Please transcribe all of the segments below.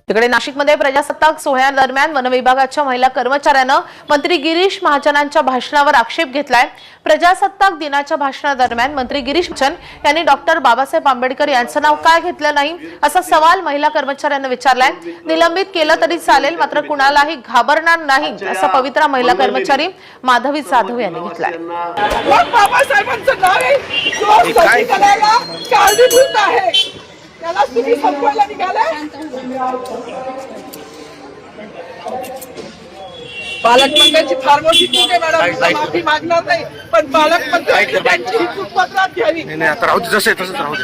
तिकडे नाशिकमध्ये प्रजासत्ताक सोहळ्यादरम्यान वनविभागाच्या महिला कर्मचाऱ्यानं मंत्री गिरीश महाजनांच्या भाषणावर आक्षेप घेतलाय। प्रजासत्ताक दिनाच्या भाषणादरम्यान मंत्री गिरीश महाजन यांनी डॉक्टर बाबासाहेब आंबेडकर यांचं नाव काय घेतलं नाही असा सवाल महिला कर्मचाऱ्यांना विचारलाय। निलंबित केलं तरी चालेल, मात्र कुणालाही घाबरणार नाही असा पवित्रा महिला कर्मचारी माधवी जाधव यांनी घेतलाय। बाबासाहेबांचं नाव आहे जो संविधानाला कारणीभूत आहे, त्याला तुम्ही संपवायला निघालाय। पालकमंत्र्यांची फार मोठी चूक आहे मॅडम, माफी मागणार नाही, पण पालकमंत्र्यांनी त्यांची ही चूक पत्रात घ्यावी। नाही आता राहू दे, जसं तसंच राहू दे।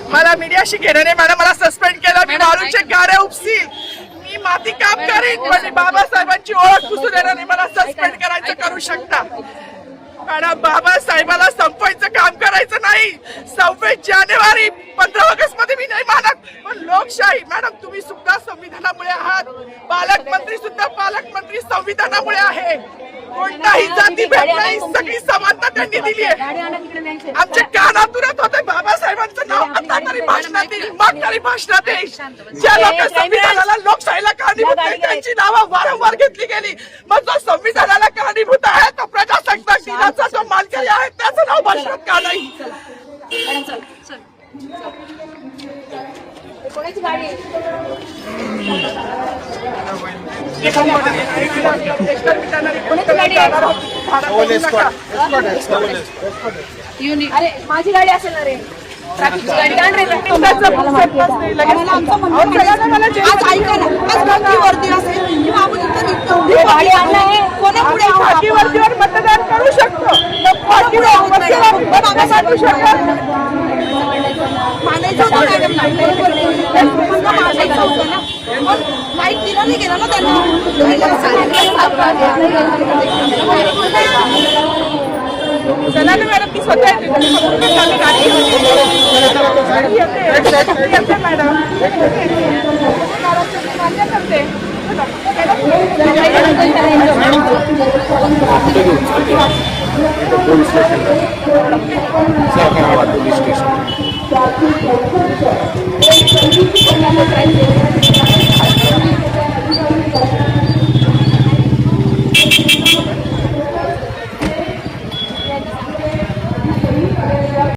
मला मीडियाशी घेणं नाही मॅडम, मला सस्पेंड केलं, मी मारूचे गाड्या उपसील, मी माती काम करीन, पण बाबासाहेबांची ओळख पुसू देणार नाही। मला सस्पेंड करायचं करू शकता मॅडम, बाबासाहेबाला संपवायचं काम करायचं नाही। 26 जानेवारी 15 ऑगस्ट मध्ये मी नाही मानत, पण लोकशाही मॅडम तुम्ही सुद्धा संविधानामुळे आहात, पालकमंत्री सुद्धा पालकमंत्री संविधानामुळे आहे। कोणताही जाती भेद नाही, सगळी समानता त्यांनी दिली आहे। आमच्या कानातुरात होते बाबासाहेबांचं नाव आता तरी भाषणात येईल, मग तरी भाषणात येईल। ज्या लोक संविधानाला लोकशाहीला कारणीभूत नाही त्यांची नावं वारंवार घेतली गेली, मग जो संविधानाला कारणीभूत आहे तो प्रजासत्ताक दिनाचा जो मानकरी आहे त्याचं नाव भाषणात का नाही? कोणाची गाडी अरे माझी गाडी असेल ना रे, ट्रॅफिकची गाडी का रे? वर्दीवर मतदान करू शकतो, माईक दिला नाही गेला ना त्यांना। चला ना मॅडम, ती स्वतः मॅडम मान्य करते। Police station